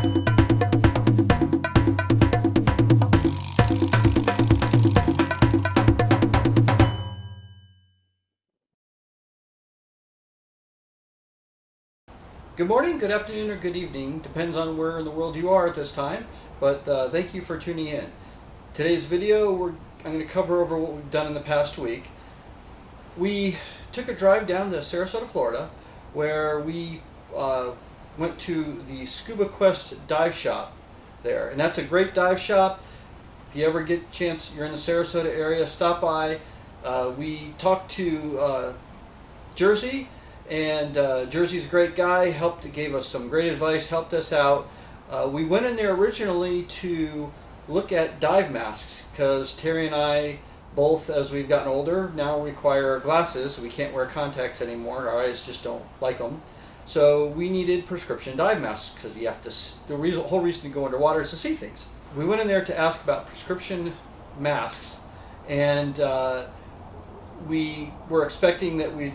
Good morning, good afternoon, or good evening, depends on where in the world you are at this time, but thank you for tuning in. Today's video, I'm going to cover over what we've done in the past week. We took a drive down to Sarasota, Florida, where we went to the SCUBA Quest dive shop there, and that's a great dive shop. If you ever get a chance, you're in the Sarasota area, stop by. We talked to Jersey, and Jersey's a great guy, gave us some great advice, helped us out. We went in there originally to look at dive masks because Terry and I both, as we've gotten older, now require glasses. We can't wear contacts anymore. Our eyes just don't like them. So we needed prescription dive masks because you have to. Whole reason to go underwater is to see things. We went in there to ask about prescription masks, and we were expecting that we'd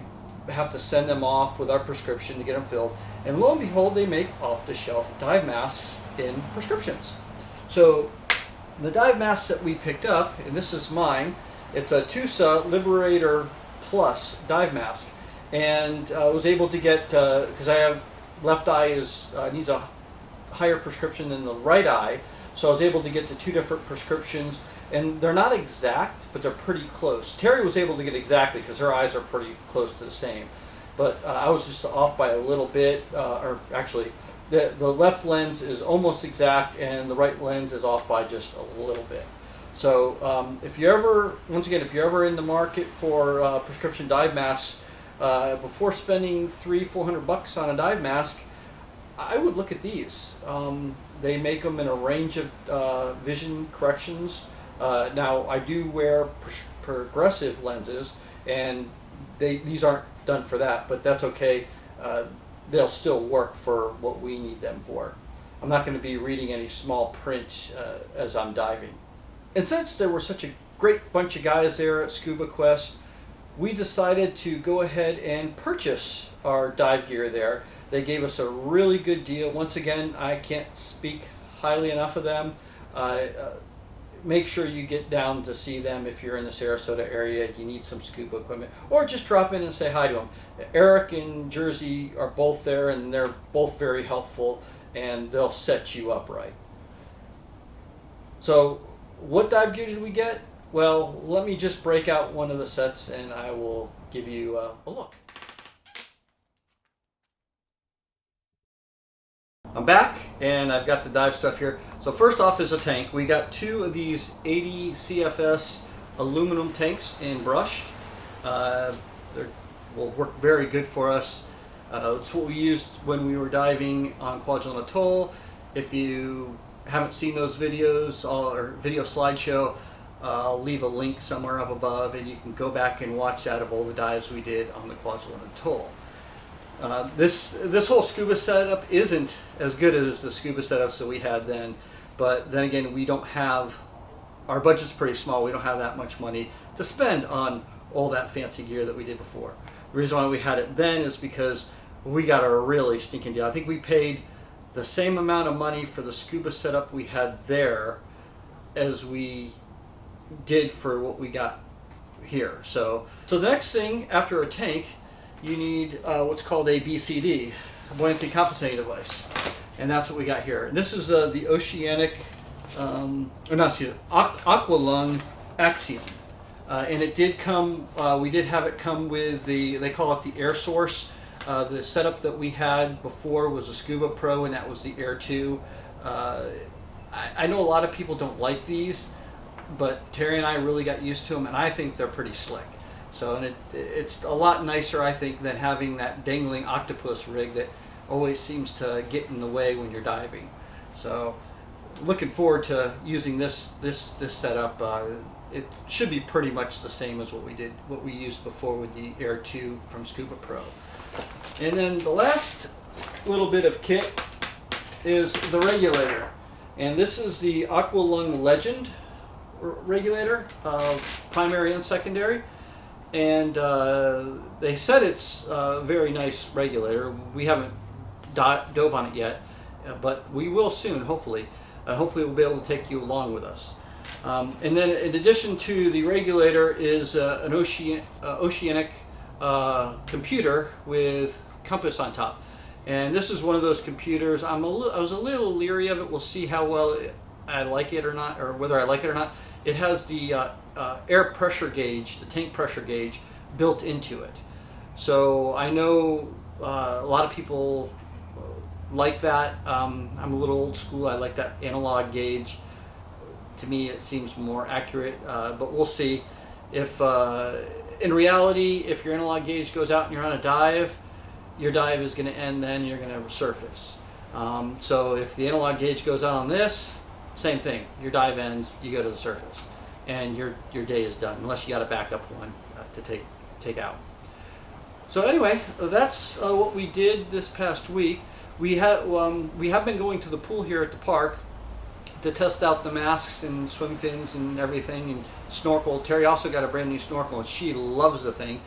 have to send them off with our prescription to get them filled, and lo and behold, they make off-the-shelf dive masks in prescriptions. So the dive mask that we picked up, and this is mine, it's a Tusa Liberator Plus dive mask, and I was able to get, because I have left eye needs a higher prescription than the right eye, so I was able to get the two different prescriptions, and they're not exact, but they're pretty close. Terry was able to get exactly because her eyes are pretty close to the same, but I was just off by a little bit, or actually the left lens is almost exact and the right lens is off by just a little bit. So if you're ever in the market for prescription dive masks, before spending $300-400 on a dive mask, I would look at these. They make them in a range of vision corrections. Now I do wear progressive lenses, and these aren't done for that, but that's okay. They'll still work for what we need them for. I'm not going to be reading any small print as I'm diving. And since there were such a great bunch of guys there at SCUBA Quest, we decided to go ahead and purchase our dive gear there. They gave us a really good deal. Once again, I can't speak highly enough of them. Make sure you get down to see them if you're in the Sarasota area, you need some scuba equipment, or just drop in and say hi to them. Eric and Jersey are both there, and they're both very helpful, and they'll set you up right. So what dive gear did we get? Well, let me just break out one of the sets and I will give you a look. I'm back, and I've got the dive stuff here. So first off is a tank. We got two of these 80 CFS aluminum tanks in brushed. They will work very good for us. It's what we used when we were diving on Kwajalein Atoll. If you haven't seen those videos or video slideshow, I'll leave a link somewhere up above, and you can go back and watch that of all the dives we did on the Kwajalein Atoll. This whole scuba setup isn't as good as the scuba setups that we had then, but then again, we don't have, our budget's pretty small. We don't have that much money to spend on all that fancy gear that we did before. The reason why we had it then is because we got a really stinking deal. I think we paid the same amount of money for the scuba setup we had there as we did for what we got here. So the next thing after a tank, you need what's called a BCD, a buoyancy compensating device, and that's what we got here. And this is the Oceanic, Aqualung Axiom, and it did come. We did have it come with they call it the Air Source. The setup that we had before was a Scuba Pro, and that was the Air 2. I know a lot of people don't like these, but Terry and I really got used to them, and I think they're pretty slick. So, and it's a lot nicer, I think, than having that dangling octopus rig that always seems to get in the way when you're diving. So, looking forward to using this setup. It should be pretty much the same as what we used before with the Air 2 from Scuba Pro. And then the last little bit of kit is the regulator, and this is the Aqualung Legend regulator, primary and secondary. And they said it's a very nice regulator. We haven't dove on it yet, but we will soon, hopefully. Hopefully we'll be able to take you along with us. And then in addition to the regulator is an oceanic computer with compass on top. And this is one of those computers, I was a little leery of it. We'll see how well I like it or not, or whether I like it or not. It has the air pressure gauge, the tank pressure gauge, built into it. So I know a lot of people like that. I'm a little old school. I like that analog gauge. To me, it seems more accurate, but we'll see. If in reality, if your analog gauge goes out and you're on a dive, your dive is going to end, then you're going to surface. So if the analog gauge goes out on this, same thing. Your dive ends, you go to the surface, and your day is done, unless you got a backup one to take out. So anyway, that's what we did this past week. We have been going to the pool here at the park to test out the masks and swim fins and everything, and snorkel. Terry also got a brand new snorkel, and she loves the thing.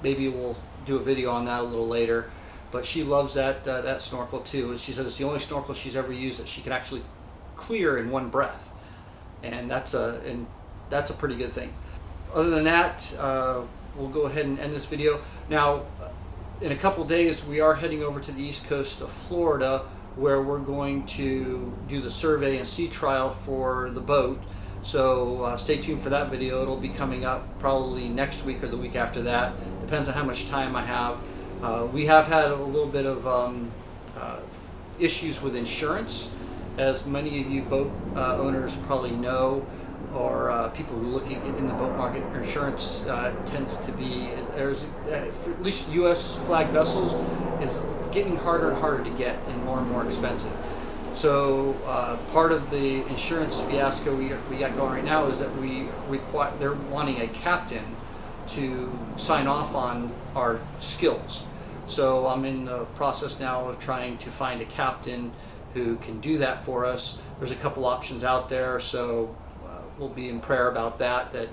Maybe we'll do a video on that a little later, but she loves that snorkel too. She said it's the only snorkel she's ever used that she can actually clear in one breath, and that's a pretty good thing. Other than that, we'll go ahead and end this video. Now, in a couple days, we are heading over to the east coast of Florida, where we're going to do the survey and sea trial for the boat. So stay tuned for that video. It'll be coming up probably next week or the week after that. Depends on how much time I have. We have had a little bit of issues with insurance, as many of you boat owners probably know, or people who look at in the boat market. Insurance tends to be, for at least U.S. flag vessels, is getting harder and harder to get and more expensive. So part of the insurance fiasco we got going right now is that they're wanting a captain to sign off on our skills. So I'm in the process now of trying to find a captain who can do that for us. There's a couple options out there, so we'll be in prayer about that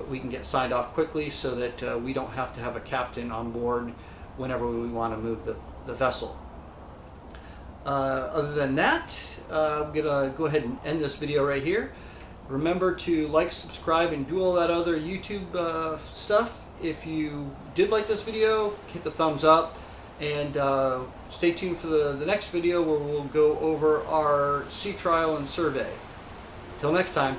we can get signed off quickly, so that we don't have to have a captain on board whenever we want to move the vessel. Other than that, I'm gonna go ahead and end this video right here. Remember to like, subscribe, and do all that other YouTube stuff. If you did like this video, hit the thumbs up, and stay tuned for the next video, where we'll go over our sea trial and survey. Till next time.